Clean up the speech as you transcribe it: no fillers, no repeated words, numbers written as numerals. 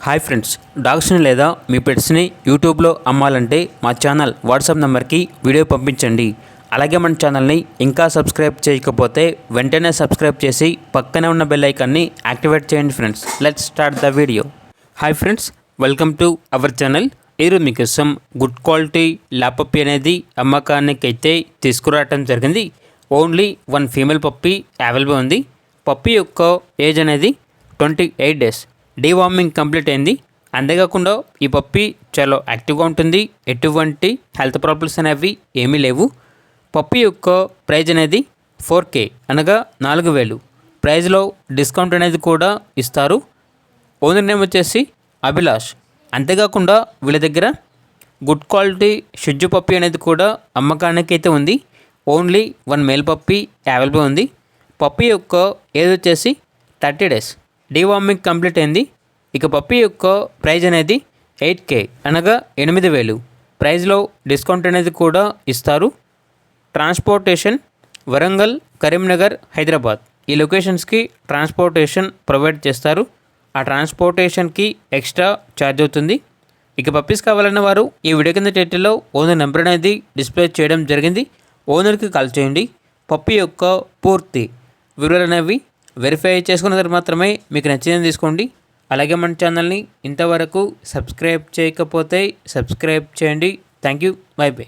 Hi friends, డాగ్స్ని లేదా మీ పెట్స్ని యూట్యూబ్లో అమ్మాలంటే మా ఛానల్ వాట్సాప్ నెంబర్కి వీడియో పంపించండి. అలాగే మన ఛానల్ని ఇంకా సబ్స్క్రైబ్ చేయకపోతే వెంటనే సబ్స్క్రైబ్ చేసి పక్కనే ఉన్న బెల్ ఐకాన్ని యాక్టివేట్ చేయండి friends. Let's start the video. Hi friends, welcome to our channel. ఈరోజు మీకోసం గుడ్ క్వాలిటీ ల్యాబ్ పప్పీ అనేది అమ్మకానికి అయితే తీసుకురావటం జరిగింది. Only one female puppy available ఉంది. పప్పీ యొక్క ఏజ్ అనేది 28 days. డీవార్మింగ్ కంప్లీట్ అయింది. అంతేకాకుండా ఈ పప్పీ చాలా యాక్టివ్గా ఉంటుంది. ఎటువంటి హెల్త్ ప్రాబ్లమ్స్ అనేవి ఏమీ లేవు. పప్పీ యొక్క ప్రైజ్ అనేది 4K అనగా 4,000. ప్రైజ్లో డిస్కౌంట్ అనేది కూడా ఇస్తారు. ఓనర్ నేమ్ వచ్చేసి అభిలాష్. అంతేకాకుండా వీళ్ళ దగ్గర గుడ్ క్వాలిటీ షిడ్జు పప్పీ అనేది కూడా అమ్మకానికి అయితే ఉంది. Only one male puppy available ఉంది. పప్పీ యొక్క ఏజ్ వచ్చేసి 30 days. డీవార్మింగ్ కంప్లీట్ అయింది. ఇక పప్పీ యొక్క ప్రైజ్ అనేది 8K అనగా 8,000. ప్రైజ్లో డిస్కౌంట్ అనేది కూడా ఇస్తారు. ట్రాన్స్పోర్టేషన్ వరంగల్, కరీంనగర్, హైదరాబాద్ ఈ లొకేషన్స్కి ట్రాన్స్పోర్టేషన్ ప్రొవైడ్ చేస్తారు. ఆ ట్రాన్స్పోర్టేషన్కి ఎక్స్ట్రా ఛార్జ్ అవుతుంది. ఇక పప్పీస్ కావాలన్న వారు ఈ వీడియో కింద టైటిల్లో ఓనర్ నెంబర్ అనేది డిస్ప్లే చేయడం జరిగింది. ఓనర్కి కాల్ చేయండి. పప్పీ యొక్క పూర్తి వివరాలు అనేవి వెరిఫై చేసుకున్న తర్వాత మాత్రమే మీకు నచ్చిందని తీసుకోండి. అలాగే మన ఛానల్ని ఇంతవరకు సబ్స్క్రైబ్ చేయకపోతే సబ్స్క్రైబ్ చేయండి. Thank you. By by.